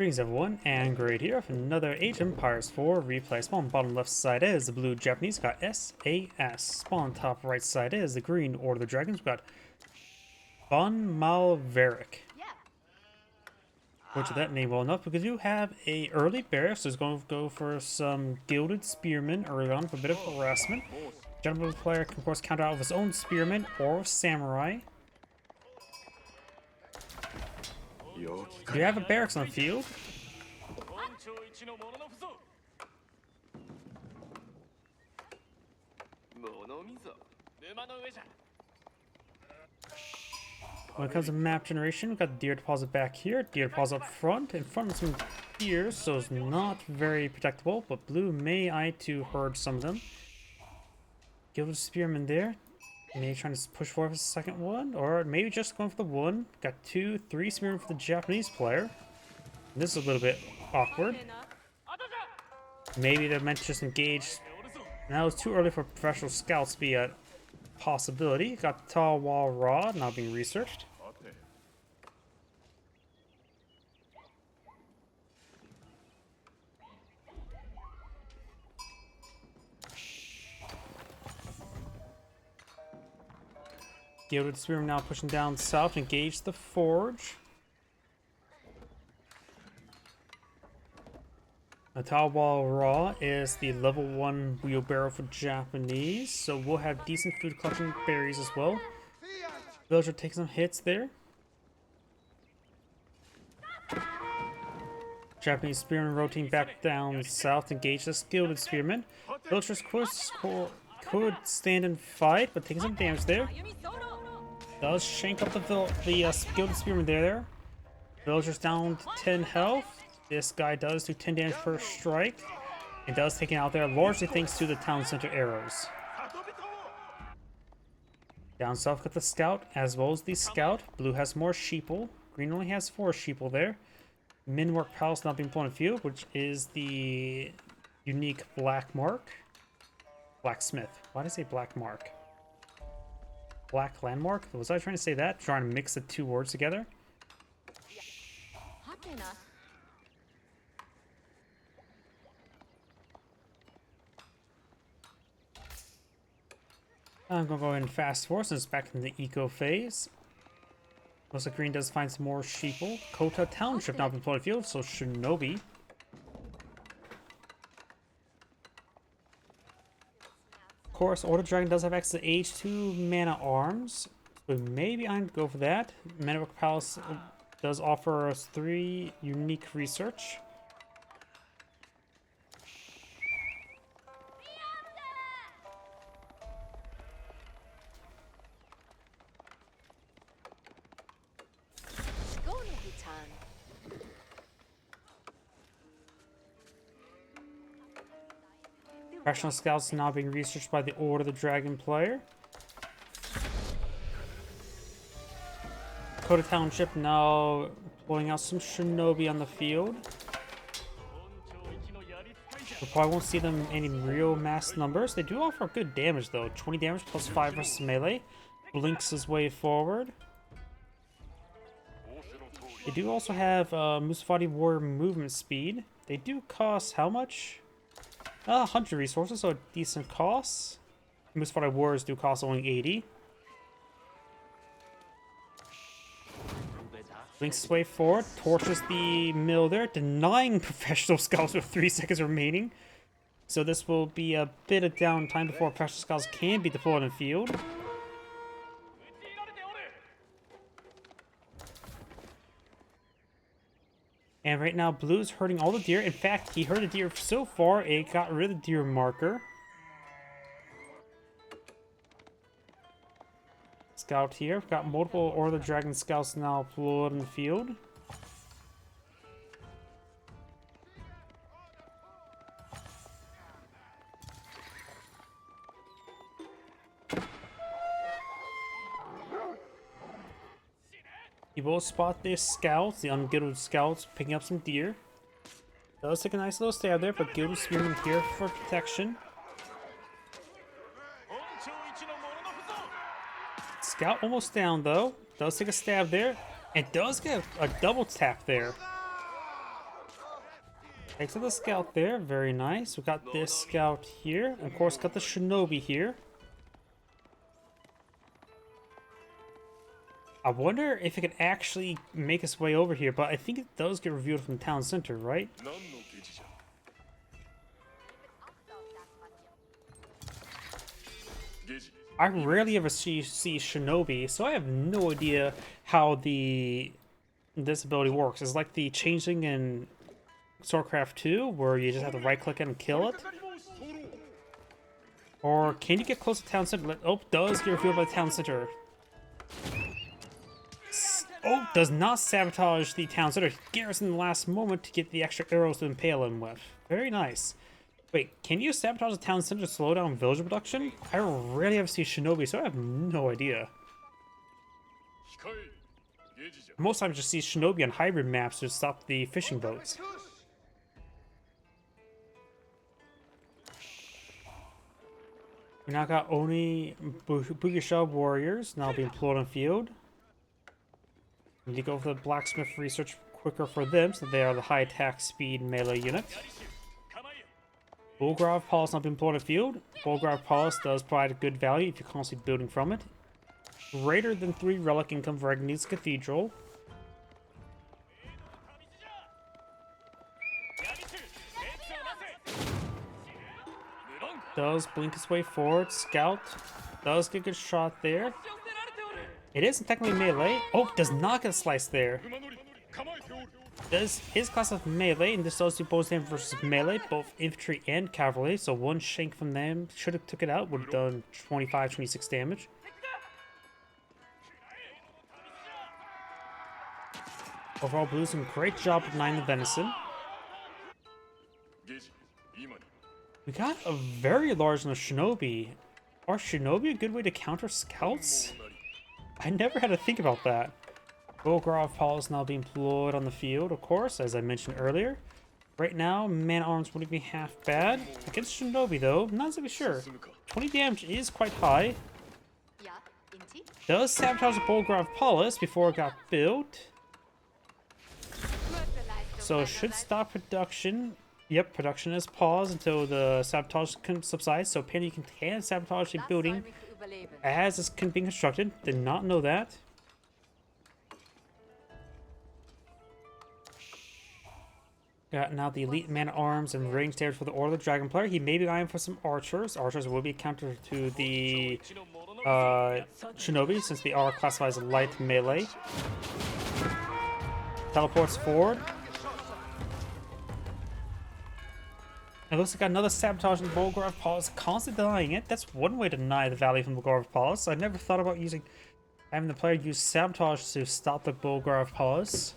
Greetings everyone, and Great here with another Age Empires 4 replay. Spawn bottom left side is the blue Japanese, got SAS. Spawn top right side is the green Order of the Dragons, we've got FunfmalViereck. Which that name well enough because you have a early barrack, so it's going to go for some gilded spearmen early on for a bit of harassment. Gentleman player can of course counter out with his own spearmen or samurai. You have a barracks on the field. When it comes to map generation, we've got the deer deposit back here, deer deposit up front, in front of some deer, so it's not very protectable, but blue may eye to herd some of them. Gilded spearman there. Maybe trying to push forward for the second one, or maybe just going for the one. Got 2, 3 spearmen for the Japanese player. And this is a little bit awkward. Maybe they're meant to just engage. Now it's too early for professional scouts to be a possibility. Got the tall wall rod now being researched. Gilded spearman now pushing down south, engage the forge. The tall wall raw is the level 1 wheelbarrow for Japanese, so we'll have decent food collection berries as well. Villager taking some hits there. Japanese spearman rotating back down south, engage this gilded spearman. Villagers could stand and fight, but taking some damage there. Does shank up the gilded spearman there. Villagers down to 10 health. This guy does do 10 damage per strike. And does take it out there, largely thanks to the town center arrows. Down south got the scout, as well as the scout. Blue has more sheeple. Green only has 4 sheeple there. Minwork Palace not being blown in field, which is the unique black mark. Blacksmith. Why did I say black mark? Black landmark? Was I trying to say that? Trying to mix the 2 words together? I'm gonna go ahead and fast forward since it's back in the eco phase. Looks like green does find some more sheeple. Kota Township now been deployed field, so Shinobi. Of course, Order Dragon does have access to H2 mana arms, so maybe I'd go for that. Minwork Palace does offer us 3 unique research. Professional scouts now being researched by the Order of the Dragon player. Kota Township now pulling out some shinobi on the field. We probably won't see them in any real mass numbers. They do offer good damage though. 20 damage plus 5 versus melee. Blinks his way forward. They do also have Musafati Warrior movement speed. They do cost how much? 100 resources, so a decent cost. Musafati Warriors do cost only 80. Blinks his way forward, torches the mill there, denying professional scouts with 3 seconds remaining. So this will be a bit of downtime before professional scouts can be deployed in the field. And right now, Blue's hurting all the deer. In fact, he hurt the deer so far, it got rid of the deer marker. Scout here. We've got multiple Order of the Dragon scouts now deployed in the field. You will spot the scouts, the ungilded scouts, picking up some deer. Does take a nice little stab there, but gilded spearmen here for protection. Scout almost down though. Does take a stab there. And does get a double tap there. Takes out the scout there, very nice. We got this scout here, and of course got the shinobi here. I wonder if it could actually make its way over here, but I think it does get revealed from the town center, right? I rarely ever see shinobi, so I have no idea how this ability works. It's like the changeling in Swordcraft 2, where you just have to right-click it and kill it. Or can you get close to town center? Oh, does get revealed by the town center. Oh, does not sabotage the town center. Garrison in the last moment to get the extra arrows to impale him with. Very nice. Wait, can you sabotage the town center to slow down villager production? I rarely ever see shinobi, so I have no idea. Most times I just see shinobi on hybrid maps to stop the fishing boats. We now got Oni Bugisha warriors now being employed on field. We need to go for the blacksmith research quicker for them, so they are the high attack speed melee unit. Bulgrave Palace not being employed on field. Bulgrave Palace does provide a good value if you're constantly building from it. Greater than 3 relic income for Agnes Cathedral. Does blink his way forward. Scout does get a good shot there. It isn't technically melee. Oh, does not get sliced there. Does his class of melee, and this does do both damage versus melee, both infantry and cavalry. So one shank from them should have took it out, would have done 25, 26 damage. Overall, Blue's doing a great job of denying the venison. We got a very large number of shinobi. Are shinobi a good way to counter scouts? I never had to think about that. Bulgrave Palace now being employed on the field, of course, as I mentioned earlier. Right now, man-arms wouldn't be half bad. Against shinobi, though, not exactly sure. 20 damage is quite high. Does sabotage the Bulgrave Palace before it got built. So it should stop production. Yep, production is paused until the sabotage subsides. So apparently you can sabotage the building as it's being constructed. Did not know that. Got now the elite man-at-arms and range damage for the Order of the Dragon player. He may be eyeing for some archers. Archers will be counter to the shinobi, since they are classified as light melee. Teleports forward. It looks like another sabotage in the Bulgrave Palace, constantly denying it. That's one way to deny the value from the Bulgrave Palace. I never thought about having the player use sabotage to stop the Bulgrave Palace,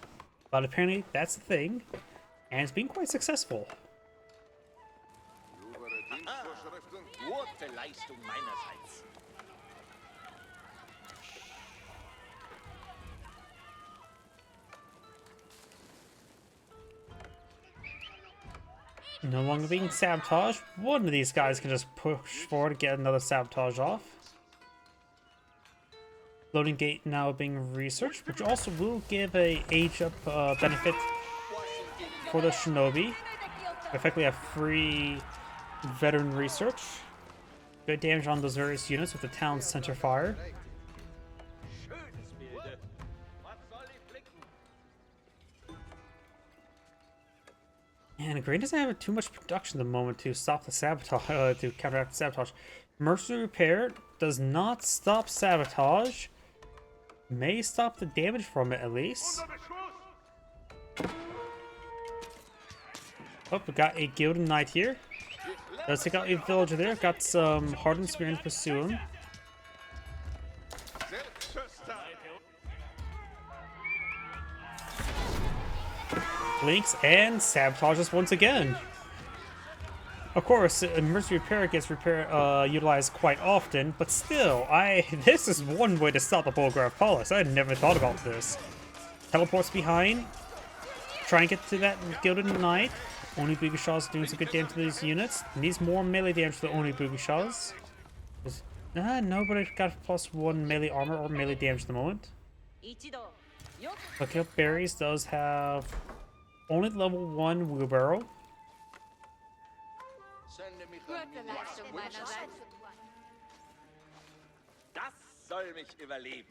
but apparently that's the thing, and it's been quite successful. No longer being sabotaged. One of these guys can just push forward to get another sabotage off. Loading gate now being researched, which also will give a age up benefit for the shinobi. Effectively a free veteran research. Good damage on those various units with the town center fire. And Grain doesn't have too much production at the moment to stop the sabotage, to counteract the sabotage. Mercenary Repair does not stop sabotage. May stop the damage from it at least. Oh, we got a Gilded Knight here. Does take out a villager there. Got some Hardened Spear to pursue him. Blinks and sabotages once again. Of course, Mercenary Repair gets utilized quite often, but still, this is one way to stop the Bulgrave Palace. I had never thought about this. Teleports behind. Try and get to that Gilded Knight. Oni Bugishas doing some good damage to these units. Needs more melee damage for the Oni Bugishas. Nobody got +1 melee armor or melee damage at the moment. Okay, Berries does have only level 1 wheelbarrow. Gute Leistung meinerseits. Das soll mich überleben.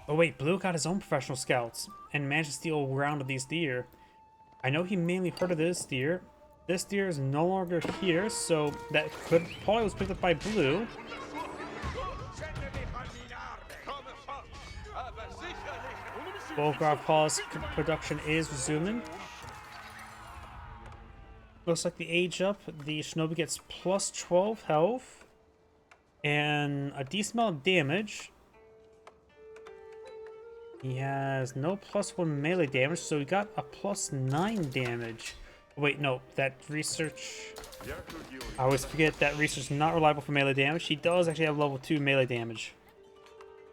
Oh wait, Blue got his own professional scouts and managed to steal a round of these deer. I know he mainly herded this deer. This deer is no longer here, so that could probably was picked up by Blue. Volgraf Paul's production is resuming. Looks like the age up, the Shinobi gets plus 12 health and a decent amount of damage. He has no plus 1 melee damage, so he got a plus 9 damage. Wait, no, that research... I always forget that research is not reliable for melee damage. He does actually have level 2 melee damage.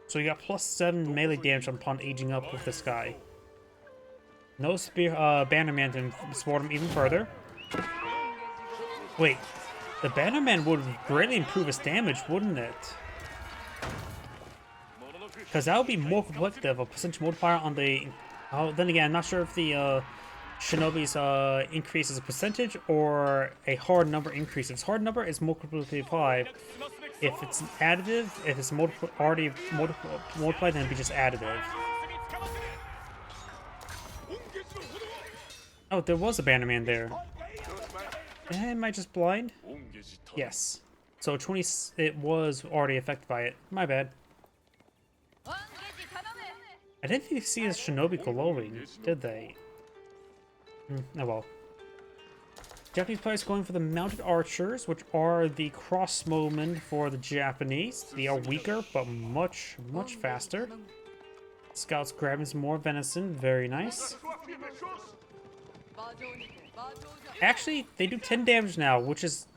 So he got plus 7 melee damage upon aging up with this guy. No spear, Bannerman to support him even further. Wait, the Bannerman would greatly improve his damage, wouldn't it? Because that would be more reflective, a percentage multiplier on the... Oh, then again, I'm not sure if the Shinobi's increase is a percentage or a hard number increase. If it's hard number, it's multiplied. If it's additive, if it's already multiplied, then it'd be just additive. Oh, there was a Bannerman there. Am I just blind? Yes. So 20, it was already affected by it. My bad. I didn't think see his Shinobi glowing, did they? Oh well. Japanese players going for the mounted archers, which are the crossbowmen for the Japanese. They are weaker, but much faster. Scouts grabbing some more venison, very nice. Actually, they do 10 damage now, which is...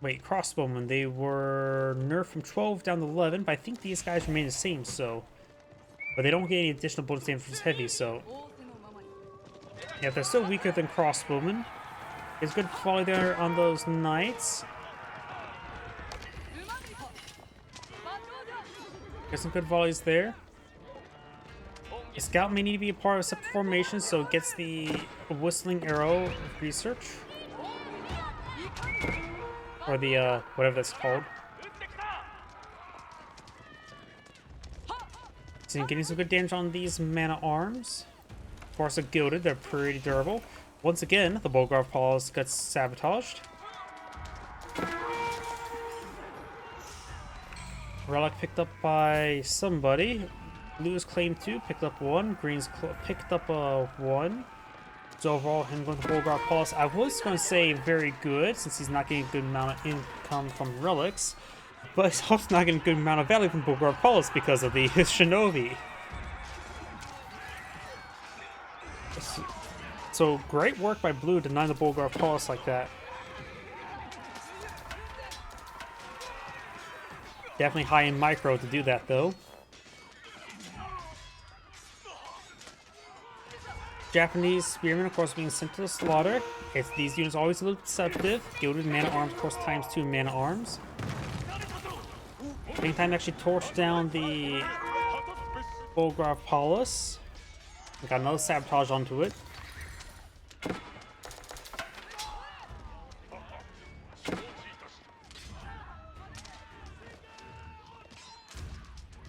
Wait, crossbowmen, they were nerfed from 12 down to 11, but I think these guys remain the same, so... But they don't get any additional bonus damage from heavy, so... Yeah, they're still weaker than crossbowmen. It's good volley there on those knights. Get some good volleys there. The scout may need to be a part of a separate formation, so it gets the whistling arrow research. Or the, whatever that's called. So you're getting some good damage on these mana arms. Of course, they're gilded, they're pretty durable. Once again, the Volgraf Paulus gets sabotaged. Relic picked up by somebody. Blue's claimed 2, picked up 1. Green's picked up 1. So overall, him going to Volgraf Paulus, I was going to say very good, since he's not getting a good amount of income from relics. But he's also not getting a good amount of value from Volgraf Paulus because of the Shinobi. So great work by Blue denying the Volgraf Paulus like that. Definitely high in micro to do that though. Japanese spearmen, of course, being sent to the slaughter. These units always a little deceptive. Gilded mana arms, of course, times 2 mana arms. Taking time to actually torch down the Volgraf Paulus. Got another sabotage onto it.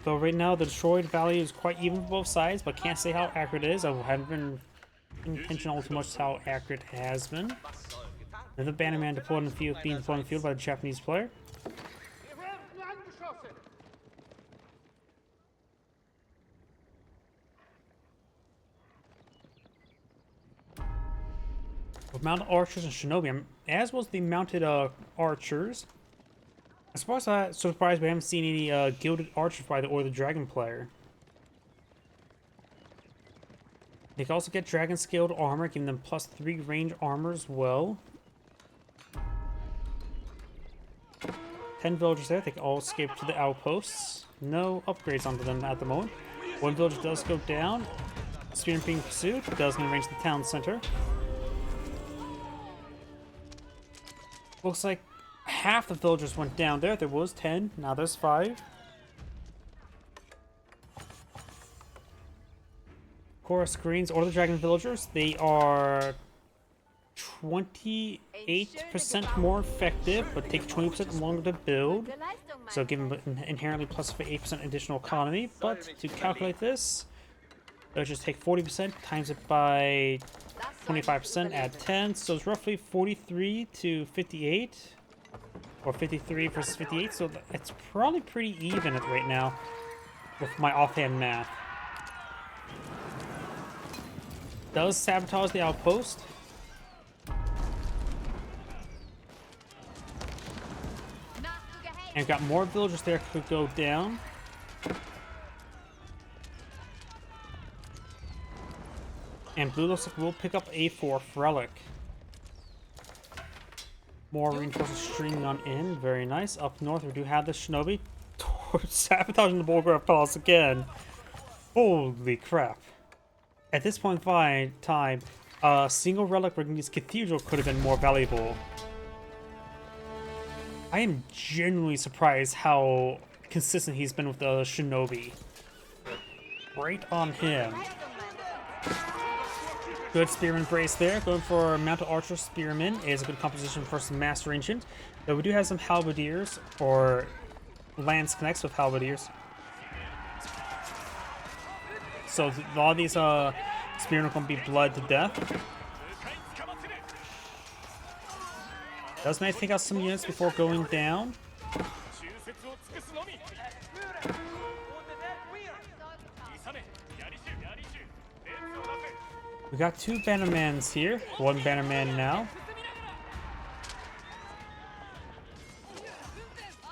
Though right now the destroyed value is quite even for both sides, but can't say how accurate it is. I haven't been intentional too much how accurate it has been. Another Bannerman deployed in the field, being deployed in the field by the Japanese player. With mounted archers and shinobi, as was the mounted archers. As far as I'm surprised, we haven't seen any gilded archers by the or the dragon player. They can also get dragon scaled armor, giving them +3 range armor as well. 10 villagers there. They can all escape to the outposts. No upgrades onto them at the moment. One villager does go down. Spearman being pursued. Doesn't range the town center. Looks like half the villagers went down there. There was 10. Now there's 5. Of course, Greens or the Dragon villagers. They are 28% more effective, but takes 20% longer to build. So give him an inherently plus 8% additional economy. But to calculate this, let's just take 40%, times it by 25%, add 10. So it's roughly 43 to 58. Or 53 versus 58. So it's probably pretty even right now with my offhand math. Does sabotage the outpost. And we've got more villagers there could go down. And blue looks like we'll pick up a 4th relic. More reinforcements streaming on in. Very nice. Up north, we do have the shinobi sabotaging the Bulgar Palace again. Holy crap. At this point in time, a single relic bringing this cathedral could have been more valuable. I am genuinely surprised how consistent he's been with the shinobi. Right on him. Good spearman brace there. Going for mounted archer spearman is a good composition for some master ancient. Though we do have some halberdiers or lance connects with halberdiers. So a lot of these spearmen are going to be blood to death. Does manage to take out some units before going down. We got 2 bannermans here. 1 bannerman now.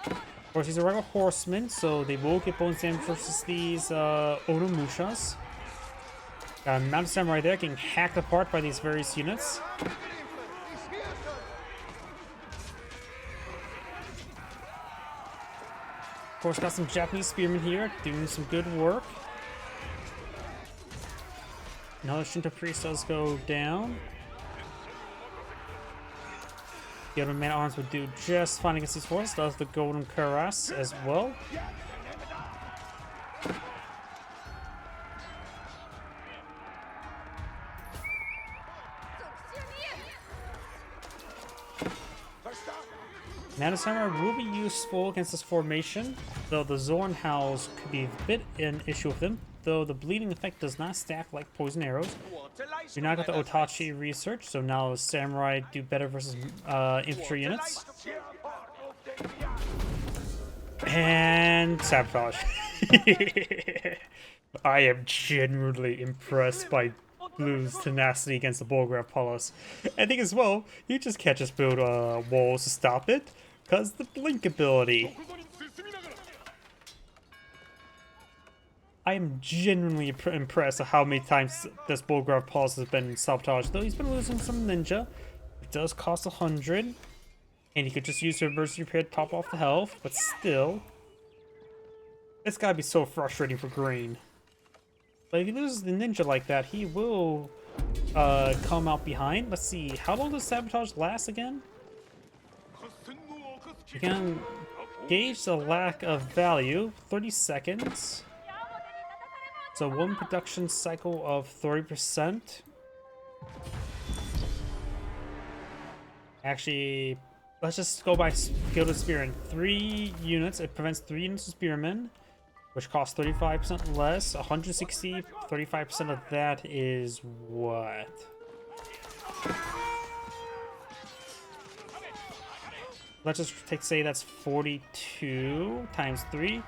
Of course, he's a regular horseman, so they will get bonus damage versus these Oromushas. Got a mounted samurai there getting hacked apart by these various units. Of course, got some Japanese spearmen here doing some good work. Another Shinto priest does go down. The other man at arms would do just fine against these forces. Does the golden cuirass as well. Mounted samurai will be useful against this formation, though the Zorn howls could be a bit an issue with them. Though the bleeding effect does not stack like poison arrows. We now got the Otachi research, so now the samurai do better versus infantry units. And sabotage. I am genuinely impressed by Blue's tenacity against the Bulgar Palace. I think as well, you just can't just build walls to stop it, because the blink ability. I am genuinely impressed at how many times this Bulgar Palace has been sabotaged. Though he's been losing some ninja. It does cost 100. And he could just use the reverse repair to top off the health. But still, it's gotta be so frustrating for Green. But if he loses the ninja like that, he will come out behind. Let's see, how long does sabotage last again? You can gauge the lack of value. 30 seconds. So 1 production cycle of 30%. Actually, let's just go by Gilded Spearman. 3 units. It prevents 3 units of Spearmen, which costs 35% less. 160, 35% of that is what? Let's just say that's 42 times 3.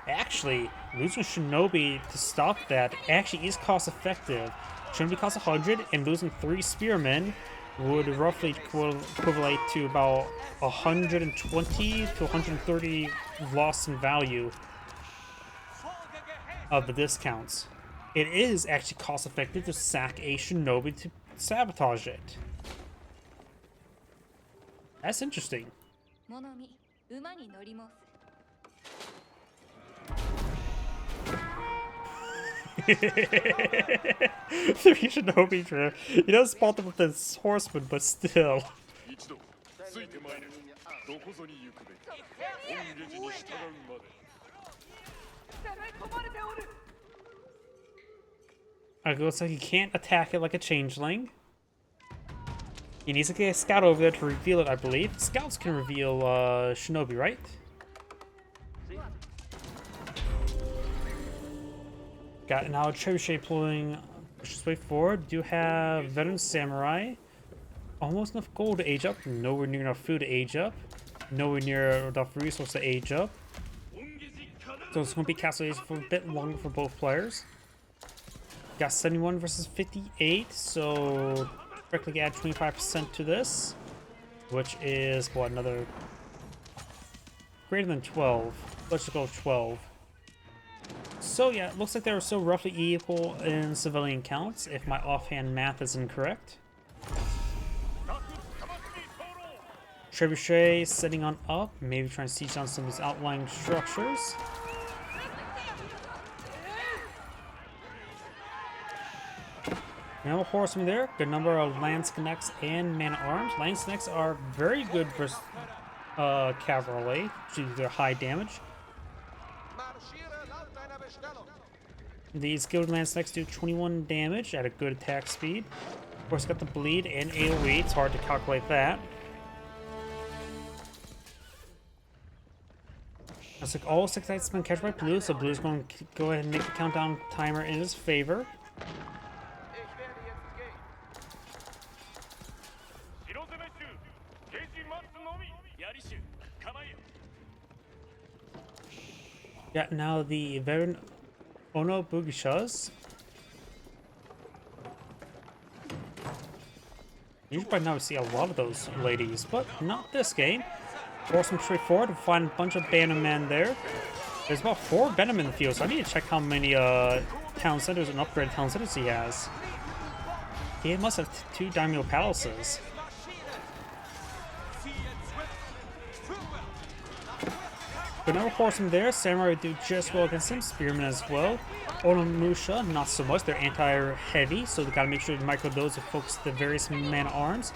Actually, losing Shinobi to stop that actually is cost effective. Shinobi costs 100, and losing 3 spearmen would roughly equivalent to about 120 to 130 loss in value of the discounts. It is actually cost effective to sack a Shinobi to sabotage it. That's interesting. 3 Shinobi drift. He does spot them with this horseman, but still. It looks like he can't attack it like a changeling. He needs to get a scout over there to reveal it, I believe. Scouts can reveal Shinobi, right? Got now Trebuchet pulling pushes way forward. Do have veteran samurai. Almost enough gold to age up. Nowhere near enough food to age up. Nowhere near enough resource to age up. So it's going to be castle for a bit longer for both players. Got 71 versus 58, so directly add 25% to this, which is what, another greater than 12. Let's just go 12. So yeah, it looks like they're still roughly equal in civilian counts, if my offhand math is incorrect. Trebuchet sitting on up, maybe trying to siege down some of these outlying structures. Now a horseman there, good number of lance connects and man-at-arms. Lance connects are very good versus cavalry due to their high damage. These skilled lance connects do 21 damage at a good attack speed. Of course, got the bleed and AoE. It's hard to calculate that. Looks like all 6 knights have been captured by Blue, so Blue's going to go ahead and make the countdown timer in his favor. Got now the veteran Ono Bugishas. Usually by now we see a lot of those ladies, but not this game. Horseman straightforward to find a bunch of bannermen there. There's about 4 bannermen in the field, so I need to check how many town centers and upgraded town centers he has. He must have 2 daimyo palaces. Good number of horsemen there. Samurai do just well against him. Spearmen as well. Onimusha, not so much. They're anti-heavy, so they gotta make sure to micro those to focus the various man-at-arms,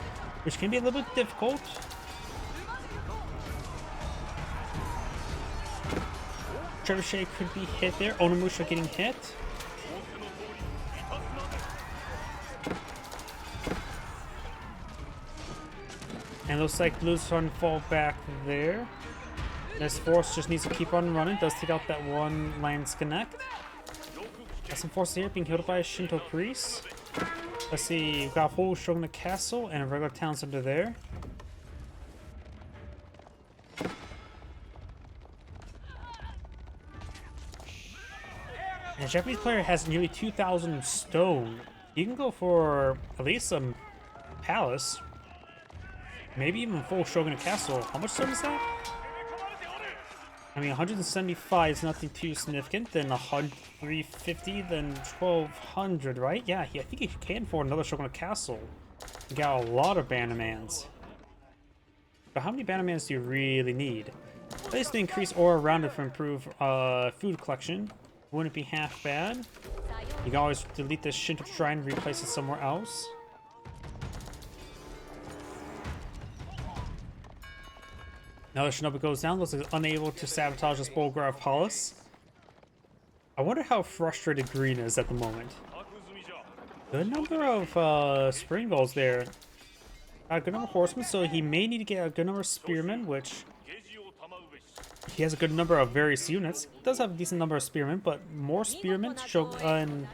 which can be a little bit difficult. Trebuchet could be hit there. Onimusha getting hit. And looks like Blue's starting to fall back there. This force just needs to keep on running. Does take out that one lance connect. Got some forces here being killed by a Shinto priest. Let's see, we've got a whole Shogunate castle and a regular town center there. And a Japanese player has nearly 2,000 stone. You can go for at least some palace. Maybe even full Shogunate castle. How much stone is that? I mean, 175 is nothing too significant. Then 350, then 1,200, right? Yeah, I think he can afford another Shogunate castle. You got a lot of bannermans. But how many bannermans do you really need? At least to increase aura around it for improved food collection. Wouldn't be half bad. You can always delete this Shinto shrine and replace it somewhere else. Now the Shinobi goes down, looks like it's unable to sabotage this Bolgraf Palace. I wonder how frustrated Green is at the moment. Good number of spring balls there. Got a good number of horsemen, so he may need to get a good number of spearmen, which he has a good number of various units. He does have a decent number of spearmen, but more spearmen and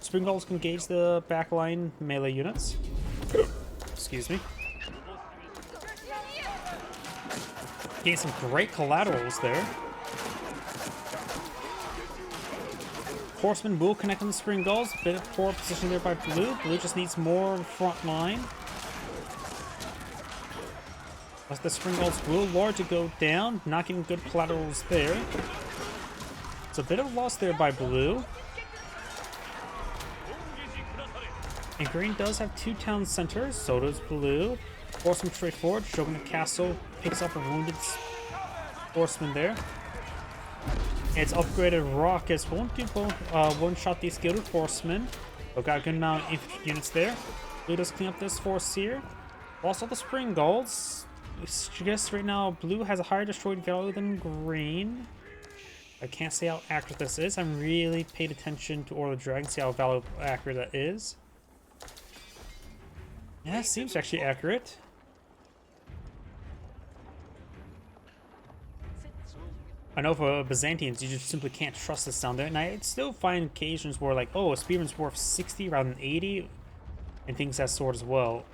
spring balls can engage the backline melee units. Excuse me. Getting some great collaterals there. Horsemen will connect on the spring gulls. A bit of poor position there by Blue. Blue just needs more front line. As the spring gulls will largely go down. Not getting good collaterals there. It's a bit of a loss there by Blue. And Green does have 2 town centers. So does Blue. Horseman straightforward. Shogunate Castle picks up a wounded horseman there. Its upgraded rockets won't do one-shot these skilled horsemen. We've got a good amount of infantry units there. Blue does clean up this force here. Lost all the spring gulls. I suggest right now Blue has a higher destroyed value than Green. I can't say how accurate this is. I'm really paid attention to Order of the Dragon, see how accurate that is. Yeah, seems actually accurate. I know for Byzantines, you just simply can't trust this down there, and I still find occasions where, like, oh, a spearman's worth 60 rather than 80, and things that sort as well.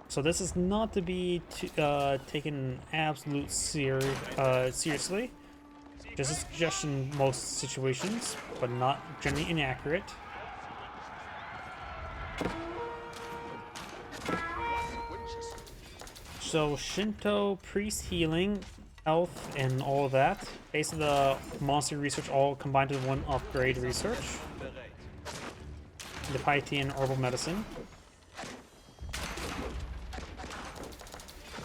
So this is not to be taken seriously. Just a suggestion in most situations, but not generally inaccurate. So Shinto, priest healing, health, and all of that. Basically the monster research all combined into one upgrade research. The piety and herbal medicine.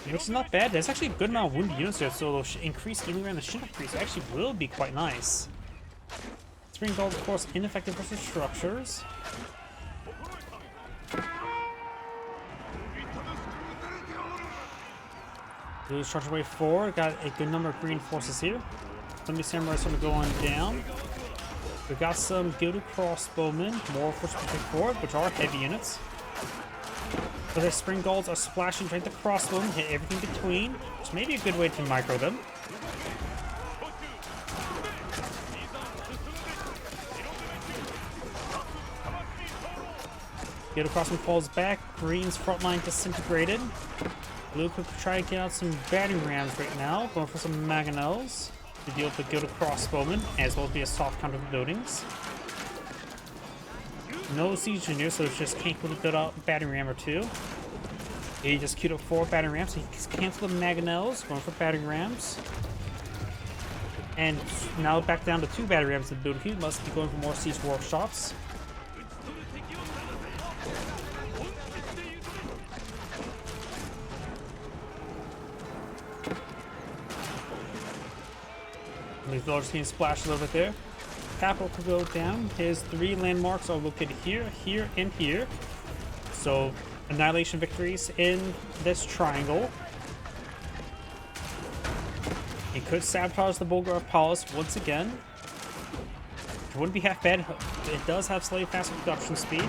Which is not bad. There's actually a good amount of wounded units there, so increased healing around the Shinto priest actually will be quite nice. Spring Gold, of course, ineffective versus structures. Blue structure way forward. Got a good number of green forces here. Some of these samurais sort of going down. We got some gilded crossbowmen, more for specific forward, which are heavy units. So their spring golds are splashing right the crossbowmen, hit everything between, which may be a good way to micro them. Gilded crossbow falls back. Green's front line disintegrated. Blue could try to get out some battering rams right now, going for some mangonels to deal with the gilded crossbowmen, as well as be a soft counter to the buildings. No siege engineer, so it's just can't put a battering ram or two. He just queued up 4 battering rams, so he's canceled the mangonels, going for battering rams. And now back down to 2 battering rams to build. He must be going for more siege workshops. These villagers can splash a little bit there. Capital could go down. His 3 landmarks are located here, here, and here. So, annihilation victories in this triangle. He could sabotage the Bulgar Palace once again. It wouldn't be half bad. It does have slightly faster production speed.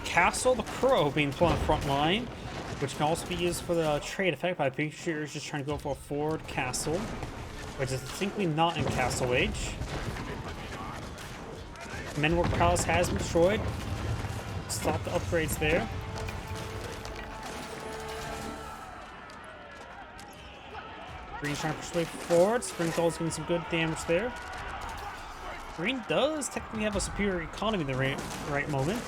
Castle the Crow being put on the front line, which can also be used for the trade effect, but I'm pretty sure it's just trying to go for a forward castle, which is distinctly not in Castle Age. Menwork Palace has been destroyed. Stop the upgrades there. Green's trying to push way forward. Spring Gold's getting some good damage there. Green does technically have a superior economy in the right moment.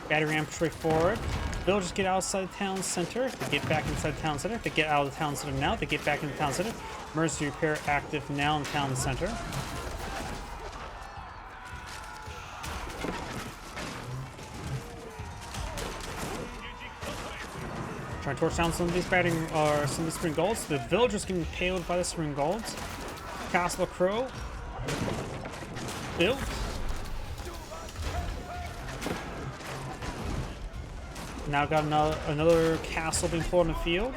Battery ram push way forward. Villagers get outside the town center. They get back inside the town center. They get out of the town center now. They get back in the town center. Emergency repair active now in the town center. Trying to torch down some of these batting or some of these spring golds. The villagers getting impaled by the spring golds. Castle of Crow built. Now got another castle being put on the field.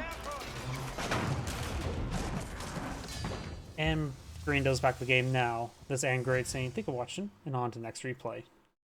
And Green does back the game now. This is Great saying, thank you for watching, and on to the next replay.